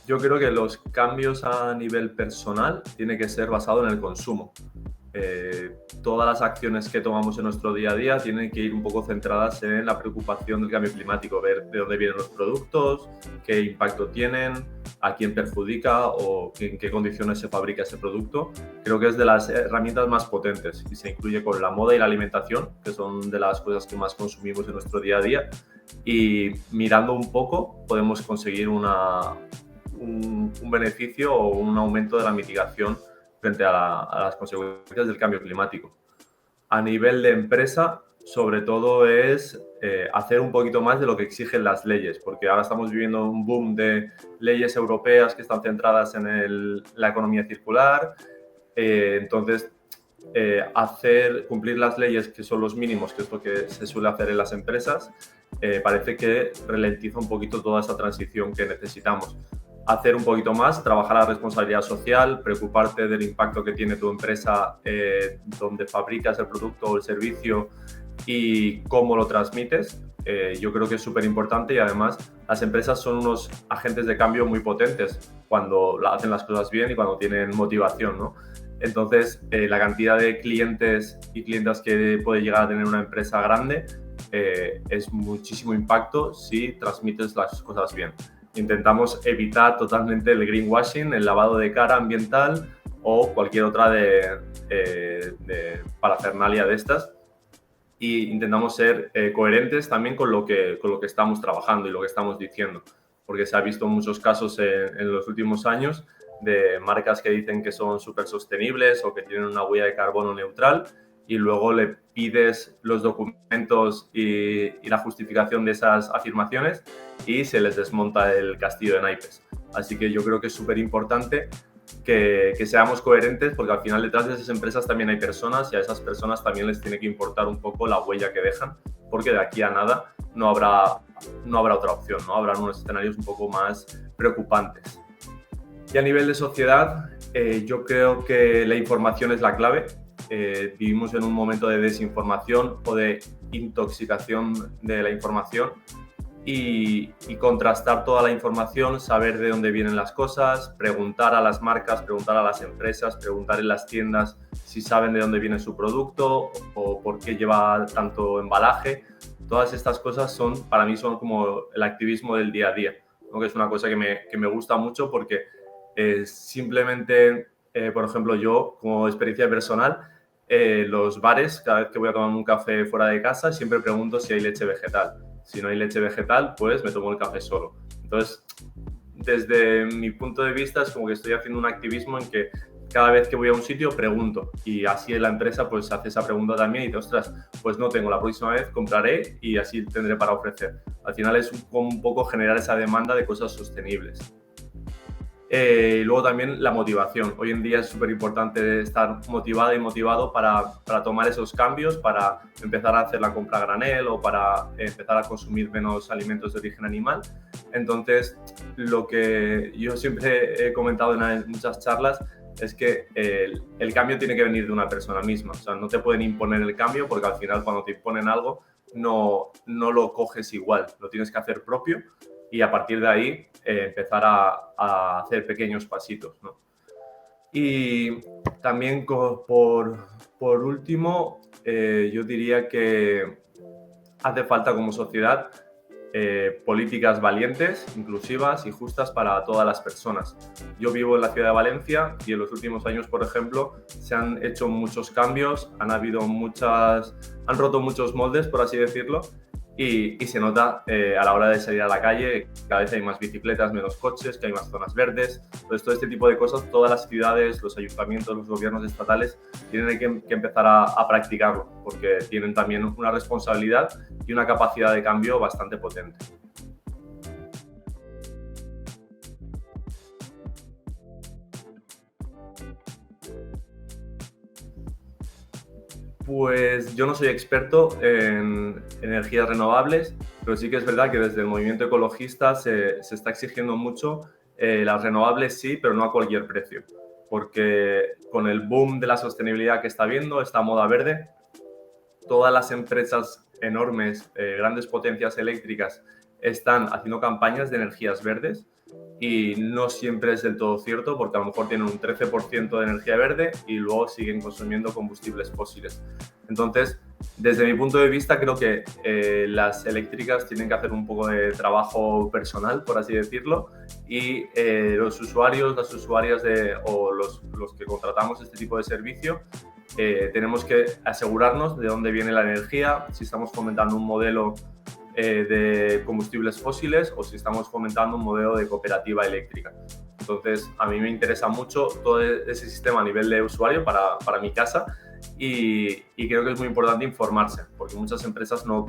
Yo creo que los cambios a nivel personal tienen que ser basados en el consumo. Todas las acciones que tomamos en nuestro día a día tienen que ir un poco centradas en la preocupación del cambio climático, ver de dónde vienen los productos, qué impacto tienen, a quién perjudica o en qué condiciones se fabrica ese producto. Creo que es de las herramientas más potentes y se incluye con la moda y la alimentación, que son de las cosas que más consumimos en nuestro día a día. Y mirando un poco podemos conseguir un beneficio o un aumento de la mitigación frente a las consecuencias del cambio climático. A nivel de empresa, sobre todo es hacer un poquito más de lo que exigen las leyes, porque ahora estamos viviendo un boom de leyes europeas que están centradas en la economía circular. Entonces, cumplir las leyes, que son los mínimos, que es lo que se suele hacer en las empresas, parece que ralentiza un poquito toda esa transición que necesitamos. Hacer un poquito más, trabajar la responsabilidad social, preocuparte del impacto que tiene tu empresa donde fabricas el producto o el servicio y cómo lo transmites. Yo creo que es súper importante y además las empresas son unos agentes de cambio muy potentes cuando hacen las cosas bien y cuando tienen motivación, ¿no? Entonces, la cantidad de clientes y clientas que puede llegar a tener una empresa grande es muchísimo impacto si transmites las cosas bien. Intentamos evitar totalmente el greenwashing, el lavado de cara ambiental o cualquier otra de parafernalia de estas. Y intentamos ser coherentes también con lo que estamos trabajando y lo que estamos diciendo, porque se ha visto muchos casos en los últimos años de marcas que dicen que son súper sostenibles o que tienen una huella de carbono neutral y luego le pides los documentos y la justificación de esas afirmaciones y se les desmonta el castillo de naipes. Así que yo creo que es súper importante que seamos coherentes, porque al final detrás de esas empresas también hay personas y a esas personas también les tiene que importar un poco la huella que dejan, porque de aquí a nada no habrá otra opción, ¿no? Habrán unos escenarios un poco más preocupantes. Y a nivel de sociedad, yo creo que la información es la clave. Vivimos en un momento de desinformación o de intoxicación de la información y contrastar toda la información, saber de dónde vienen las cosas, preguntar a las marcas, preguntar a las empresas, preguntar en las tiendas si saben de dónde viene su producto o por qué lleva tanto embalaje. Todas estas cosas para mí son como el activismo del día a día, ¿no? Que es una cosa que me gusta mucho porque simplemente, por ejemplo, yo como experiencia personal, los bares, cada vez que voy a tomar un café fuera de casa, siempre pregunto si hay leche vegetal. Si no hay leche vegetal, pues me tomo el café solo. Entonces, desde mi punto de vista, es como que estoy haciendo un activismo en que cada vez que voy a un sitio pregunto y así en la empresa pues hace esa pregunta también y dice, ostras, pues no tengo, la próxima vez compraré y así tendré para ofrecer. Al final es como un poco generar esa demanda de cosas sostenibles. Y luego también la motivación. Hoy en día es súper importante estar motivada y motivado para tomar esos cambios, para empezar a hacer la compra a granel o para empezar a consumir menos alimentos de origen animal. Entonces, lo que yo siempre he comentado en muchas charlas es que el cambio tiene que venir de una persona misma. O sea, no te pueden imponer el cambio porque al final cuando te imponen algo no lo coges igual, lo tienes que hacer propio y a partir de ahí empezar a hacer pequeños pasitos, ¿no? Y también por último, yo diría que hace falta como sociedad políticas valientes, inclusivas y justas para todas las personas. Yo vivo en la ciudad de Valencia y en los últimos años, por ejemplo, se han hecho muchos cambios, han roto muchos moldes, por así decirlo, y se nota a la hora de salir a la calle, cada vez hay más bicicletas, menos coches, que hay más zonas verdes. Entonces, todo este tipo de cosas, todas las ciudades, los ayuntamientos, los gobiernos estatales tienen que empezar a practicarlo, porque tienen también una responsabilidad y una capacidad de cambio bastante potente. Pues yo no soy experto en energías renovables, pero sí que es verdad que desde el movimiento ecologista se está exigiendo mucho las renovables sí, pero no a cualquier precio, porque con el boom de la sostenibilidad que está habiendo, esta moda verde, todas las empresas enormes, grandes potencias eléctricas, están haciendo campañas de energías verdes y no siempre es del todo cierto, porque a lo mejor tienen un 13% de energía verde y luego siguen consumiendo combustibles fósiles. Entonces, desde mi punto de vista, creo que las eléctricas tienen que hacer un poco de trabajo personal, por así decirlo, y los usuarios, las usuarias o los que contratamos este tipo de servicio, tenemos que asegurarnos de dónde viene la energía, si estamos fomentando un modelo de combustibles fósiles o si estamos fomentando un modelo de cooperativa eléctrica. Entonces, a mí me interesa mucho todo ese sistema a nivel de usuario para mi casa y creo que es muy importante informarse, porque muchas empresas no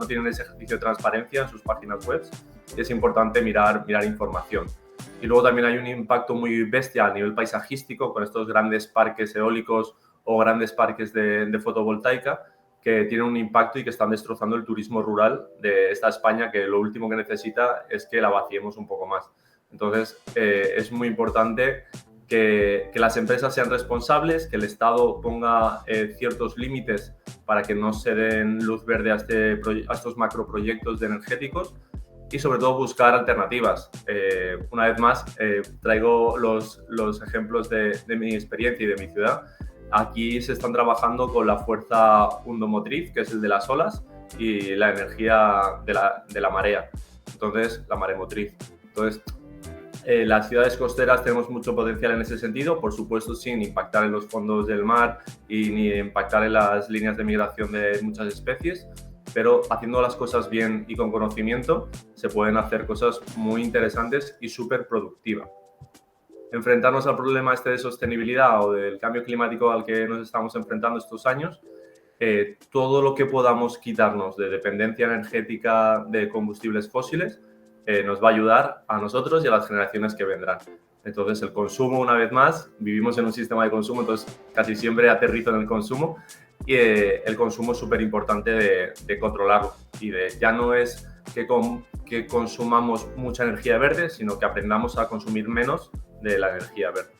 tienen ese ejercicio de transparencia en sus páginas web y es importante mirar información. Y luego también hay un impacto muy bestia a nivel paisajístico con estos grandes parques eólicos o grandes parques de fotovoltaica que tienen un impacto y que están destrozando el turismo rural de esta España, que lo último que necesita es que la vaciemos un poco más. Entonces, es muy importante que las empresas sean responsables, que el Estado ponga ciertos límites para que no se den luz verde a estos macroproyectos energéticos y sobre todo buscar alternativas. Una vez más, traigo los ejemplos de mi experiencia y de mi ciudad. Aquí se están trabajando con la fuerza hundomotriz, que es el de las olas, y la energía de la marea, entonces la maremotriz. Entonces, las ciudades costeras tenemos mucho potencial en ese sentido, por supuesto sin impactar en los fondos del mar y ni impactar en las líneas de migración de muchas especies, pero haciendo las cosas bien y con conocimiento se pueden hacer cosas muy interesantes y súper productivas. Enfrentarnos al problema de sostenibilidad o del cambio climático al que nos estamos enfrentando estos años, todo lo que podamos quitarnos de dependencia energética de combustibles fósiles nos va a ayudar a nosotros y a las generaciones que vendrán. Entonces, el consumo, una vez más, vivimos en un sistema de consumo, entonces casi siempre aterrizo en el consumo y el consumo es súper importante de controlarlo y ya no es que consumamos mucha energía verde, sino que aprendamos a consumir menos de la energía verde.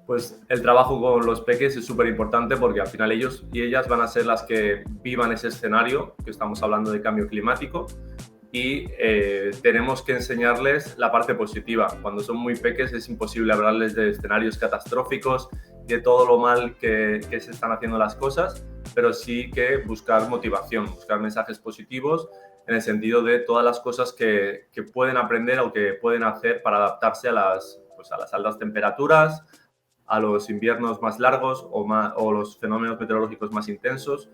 Pues el trabajo con los peques es súper importante porque al final ellos y ellas van a ser las que vivan ese escenario que estamos hablando de cambio climático y tenemos que enseñarles la parte positiva. Cuando son muy peques es imposible hablarles de escenarios catastróficos, de todo lo mal que se están haciendo las cosas, pero sí que buscar motivación, buscar mensajes positivos en el sentido de todas las cosas que pueden aprender o que pueden hacer para adaptarse a las altas temperaturas, a los inviernos más largos o los fenómenos meteorológicos más intensos.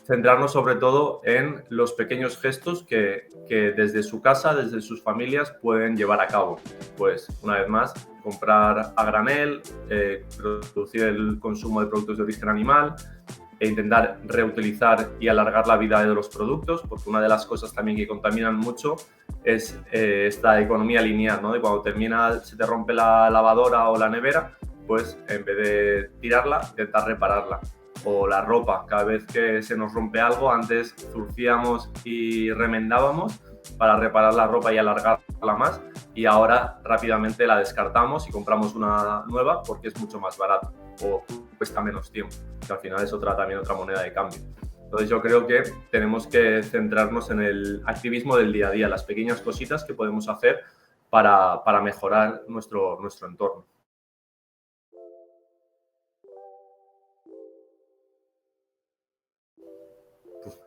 Centrarnos sobre todo en los pequeños gestos que desde su casa, desde sus familias pueden llevar a cabo. Pues, una vez más, comprar a granel, reducir el consumo de productos de origen animal e intentar reutilizar y alargar la vida de los productos, porque una de las cosas también que contaminan mucho es esta economía lineal, ¿no? De cuando se te rompe la lavadora o la nevera, pues en vez de tirarla, intentar repararla. O la ropa, cada vez que se nos rompe algo, antes zurcíamos y remendábamos para reparar la ropa y alargarla más, y ahora rápidamente la descartamos y compramos una nueva porque es mucho más barata o cuesta menos tiempo, que al final es también otra moneda de cambio. Entonces yo creo que tenemos que centrarnos en el activismo del día a día, las pequeñas cositas que podemos hacer para mejorar nuestro entorno.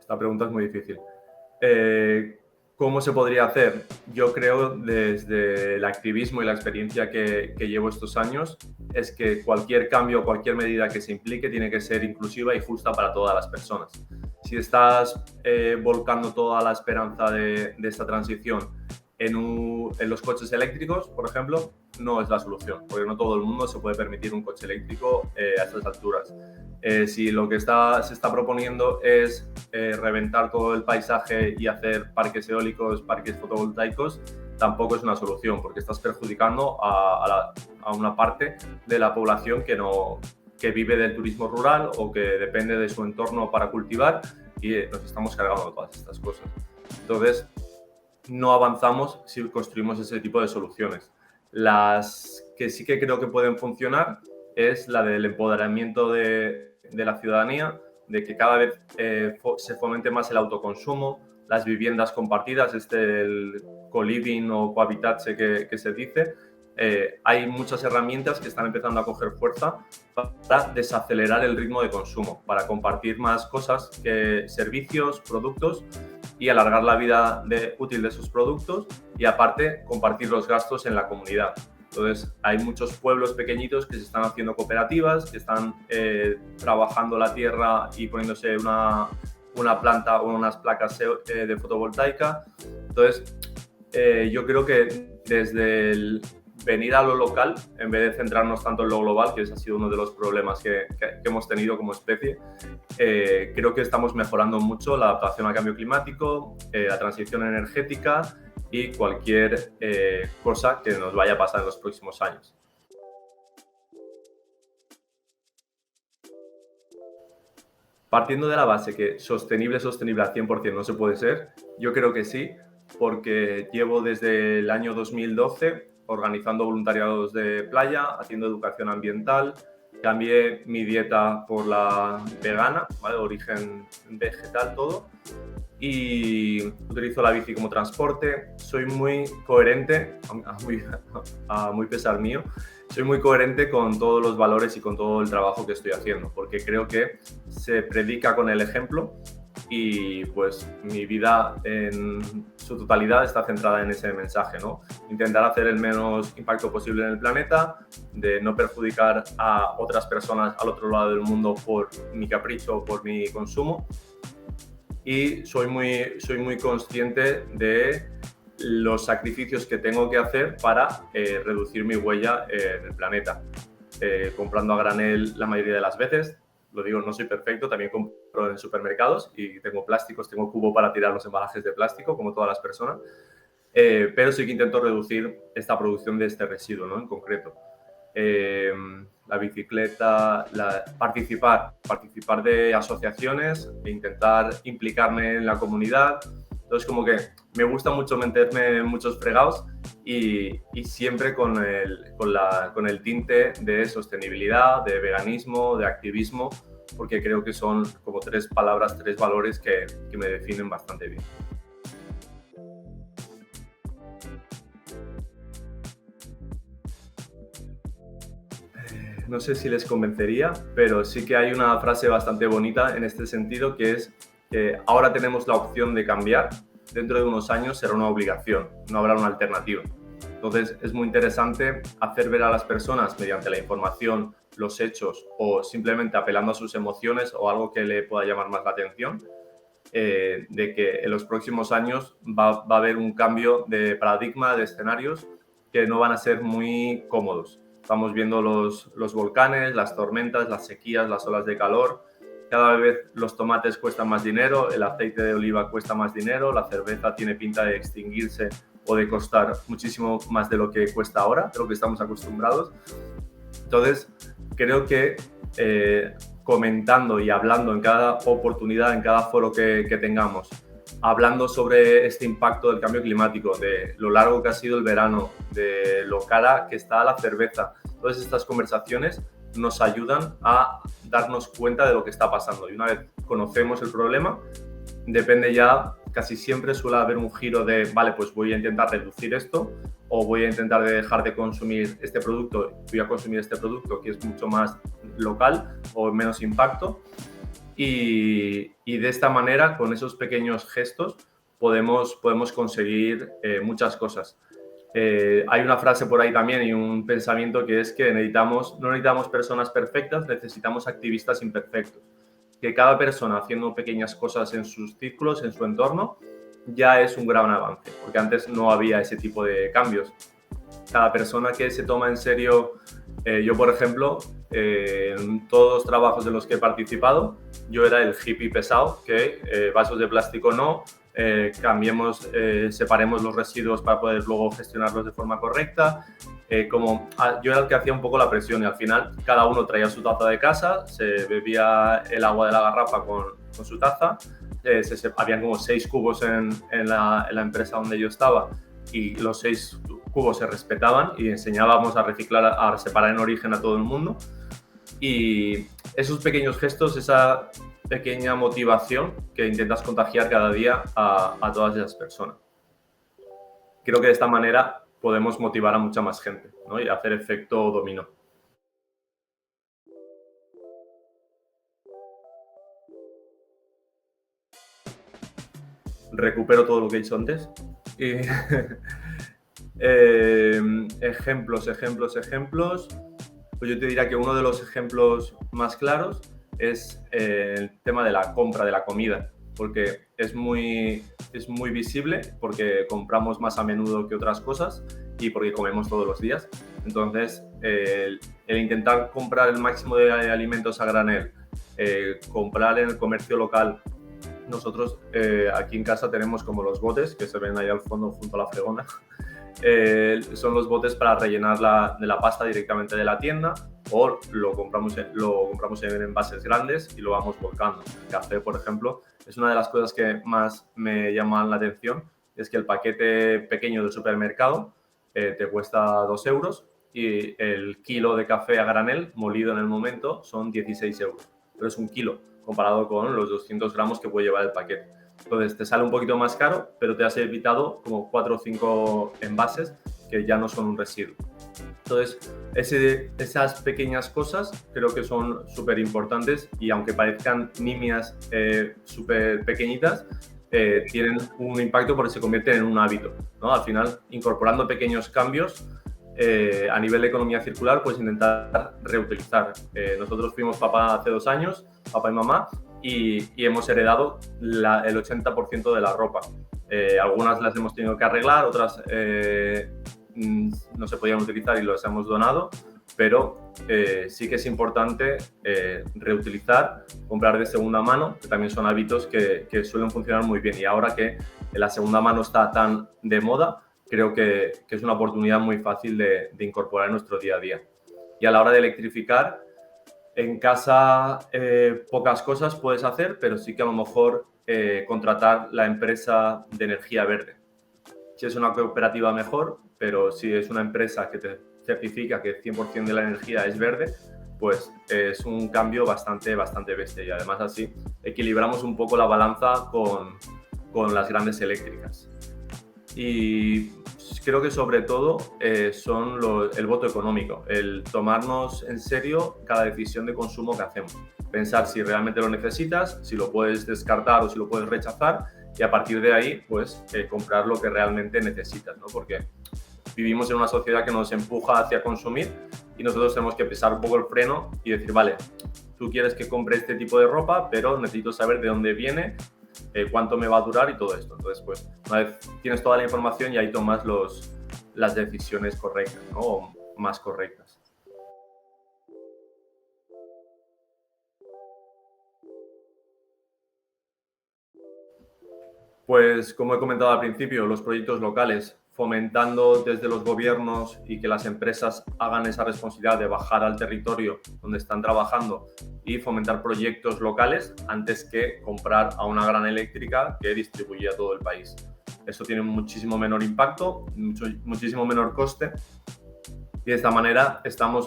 Esta pregunta es muy difícil. ¿Cómo se podría hacer? Yo creo, desde el activismo y la experiencia que llevo estos años, es que cualquier cambio, cualquier medida que se implique tiene que ser inclusiva y justa para todas las personas. Si estás volcando toda la esperanza de esta transición en los coches eléctricos, por ejemplo, no es la solución, porque no todo el mundo se puede permitir un coche eléctrico a estas alturas. Si lo que se está proponiendo es reventar todo el paisaje y hacer parques eólicos, parques fotovoltaicos, tampoco es una solución, porque estás perjudicando a una parte de la población que vive del turismo rural o que depende de su entorno para cultivar, y nos estamos cargando todas estas cosas. Entonces, no avanzamos si construimos ese tipo de soluciones. Las que sí que creo que pueden funcionar es la del empoderamiento de la ciudadanía, de que cada vez se fomente más el autoconsumo, las viviendas compartidas, el co-living o cohabitatge que se dice. Hay muchas herramientas que están empezando a coger fuerza para desacelerar el ritmo de consumo, para compartir más cosas, servicios, productos, y alargar la vida útil de esos productos, y aparte compartir los gastos en la comunidad. Entonces hay muchos pueblos pequeñitos que se están haciendo cooperativas, que están trabajando la tierra y poniéndose una planta o unas placas de fotovoltaica. Entonces yo creo que desde el venir a lo local, en vez de centrarnos tanto en lo global, que ese ha sido uno de los problemas que hemos tenido como especie, creo que estamos mejorando mucho la adaptación al cambio climático, la transición energética y cualquier cosa que nos vaya a pasar en los próximos años. Partiendo de la base que sostenible al 100% no se puede ser, yo creo que sí, porque llevo desde el año 2012 organizando voluntariados de playa, haciendo educación ambiental, cambié mi dieta por la vegana, ¿vale? Origen vegetal todo, y utilizo la bici como transporte. Soy muy coherente, a muy pesar mío, soy muy coherente con todos los valores y con todo el trabajo que estoy haciendo, porque creo que se predica con el ejemplo y pues mi vida en su totalidad está centrada en ese mensaje, ¿no? Intentar hacer el menos impacto posible en el planeta, de no perjudicar a otras personas al otro lado del mundo por mi capricho o por mi consumo. Y soy muy consciente de los sacrificios que tengo que hacer para reducir mi huella en el planeta. Comprando a granel la mayoría de las veces, lo digo, no soy perfecto, también compro en supermercados y tengo plásticos, tengo cubo para tirar los embalajes de plástico, como todas las personas, pero sí que intento reducir esta producción de este residuo, ¿no? En concreto. La bicicleta, participar de asociaciones e intentar implicarme en la comunidad. Entonces, como que me gusta mucho meterme en muchos fregados y siempre con el tinte de sostenibilidad, de veganismo, de activismo, porque creo que son como tres palabras, tres valores que me definen bastante bien. No sé si les convencería, pero sí que hay una frase bastante bonita en este sentido, que es que ahora tenemos la opción de cambiar, dentro de unos años será una obligación, no habrá una alternativa. Entonces es muy interesante hacer ver a las personas mediante la información, los hechos o simplemente apelando a sus emociones o algo que le pueda llamar más la atención, de que en los próximos años va a haber un cambio de paradigma, de escenarios que no van a ser muy cómodos. Estamos viendo los volcanes, las tormentas, las sequías, las olas de calor. Cada vez los tomates cuestan más dinero, el aceite de oliva cuesta más dinero, la cerveza tiene pinta de extinguirse o de costar muchísimo más de lo que cuesta ahora, de lo que estamos acostumbrados. Entonces, creo que comentando y hablando en cada oportunidad, en cada foro que tengamos, hablando sobre este impacto del cambio climático, de lo largo que ha sido el verano, de lo cara que está la cerveza, todas estas conversaciones nos ayudan a darnos cuenta de lo que está pasando. Y una vez conocemos el problema, depende ya, casi siempre suele haber un giro de, vale, pues voy a intentar reducir esto o voy a intentar dejar de consumir este producto, voy a consumir este producto que es mucho más local o menos impacto. Y de esta manera, con esos pequeños gestos, podemos conseguir muchas cosas. Hay una frase por ahí también y un pensamiento que es que no necesitamos personas perfectas, necesitamos activistas imperfectos. Que cada persona haciendo pequeñas cosas en sus círculos, en su entorno, ya es un gran avance, porque antes no había ese tipo de cambios. Cada persona que se toma en serio, yo por ejemplo, en todos los trabajos de los que he participado, yo era el hippie pesado, que vasos de plástico no, separemos los residuos para poder luego gestionarlos de forma correcta. Yo era el que hacía un poco la presión y al final cada uno traía su taza de casa, se bebía el agua de la garrafa con su taza, habían como 6 cubos en la empresa donde yo estaba y los 6 cubos se respetaban y enseñábamos a reciclar, a separar en origen a todo el mundo. Y esos pequeños gestos, esa pequeña motivación que intentas contagiar cada día a todas esas personas. Creo que de esta manera podemos motivar a mucha más gente, ¿no? Y hacer efecto dominó. Recupero todo lo que he dicho antes. Y, ejemplos. Pues yo te diría que uno de los ejemplos más claros es el tema de la compra de la comida, porque es muy visible, porque compramos más a menudo que otras cosas y porque comemos todos los días. Entonces, el intentar comprar el máximo de alimentos a granel, comprar en el comercio local. Nosotros aquí en casa tenemos como los botes que se ven ahí al fondo junto a la fregona. Son los botes para rellenar de la pasta directamente de la tienda, o lo compramos en envases grandes y lo vamos volcando. El café, por ejemplo, es una de las cosas que más me llaman la atención, es que el paquete pequeño del supermercado te cuesta 2 euros y el kilo de café a granel molido en el momento son 16 euros. Pero es un kilo comparado con los 200 gramos que puede llevar el paquete. Entonces te sale un poquito más caro, pero te has evitado como 4 o 5 envases que ya no son un residuo. Entonces, esas pequeñas cosas creo que son súper importantes y aunque parezcan nimias súper pequeñitas, tienen un impacto porque se convierten en un hábito, ¿no? Al final, incorporando pequeños cambios a nivel de economía circular, pues intentar reutilizar. Nosotros fuimos papá hace 2 años, papá y mamá, y hemos heredado el 80% de la ropa. Algunas las hemos tenido que arreglar, otras no se podían utilizar y las hemos donado, pero sí que es importante reutilizar, comprar de segunda mano, que también son hábitos que suelen funcionar muy bien. Y ahora que la segunda mano está tan de moda, creo que es una oportunidad muy fácil de incorporar en nuestro día a día. Y a la hora de electrificar, en casa pocas cosas puedes hacer, pero sí que a lo mejor contratar la empresa de energía verde. Si es una cooperativa mejor, pero si es una empresa que te certifica que el 100% de la energía es verde, pues es un cambio bastante bestia. Y además así equilibramos un poco la balanza con las grandes eléctricas. Y creo que sobre todo son el voto económico, el tomarnos en serio cada decisión de consumo que hacemos. Pensar si realmente lo necesitas, si lo puedes descartar o si lo puedes rechazar, y a partir de ahí, pues, comprar lo que realmente necesitas, ¿no? Porque vivimos en una sociedad que nos empuja hacia consumir y nosotros tenemos que pisar un poco el freno y decir, vale, tú quieres que compre este tipo de ropa, pero necesito saber de dónde viene, cuánto me va a durar y todo esto. Entonces, pues, una vez tienes toda la información y ahí tomas las decisiones correctas, ¿no? O más correctas. Pues, como he comentado al principio, los proyectos locales, fomentando desde los gobiernos y que las empresas hagan esa responsabilidad de bajar al territorio donde están trabajando y fomentar proyectos locales antes que comprar a una gran eléctrica que distribuye a todo el país. Eso tiene muchísimo menor impacto, muchísimo menor coste, y de esta manera estamos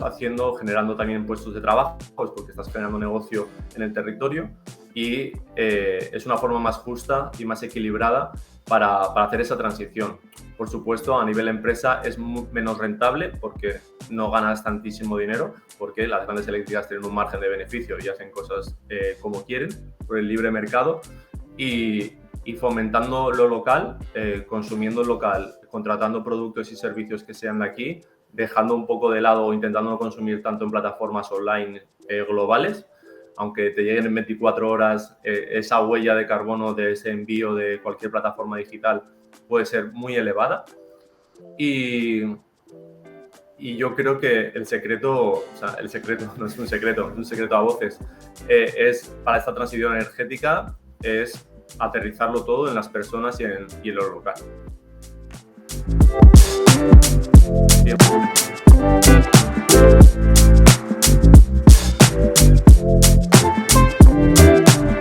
generando también puestos de trabajo, pues porque estás generando negocio en el territorio, y es una forma más justa y más equilibrada para hacer esa transición. Por supuesto, a nivel empresa es menos rentable porque no ganas tantísimo dinero, porque las grandes eléctricas tienen un margen de beneficio y hacen cosas como quieren por el libre mercado, y fomentando lo local, consumiendo local, contratando productos y servicios que sean de aquí, dejando un poco de lado o intentando no consumir tanto en plataformas online globales, aunque te lleguen en 24 horas, esa huella de carbono de ese envío de cualquier plataforma digital puede ser muy elevada. Y yo creo que el secreto no es un secreto, es un secreto a voces, es para esta transición energética, es aterrizarlo todo en las personas y en lo local. Bien.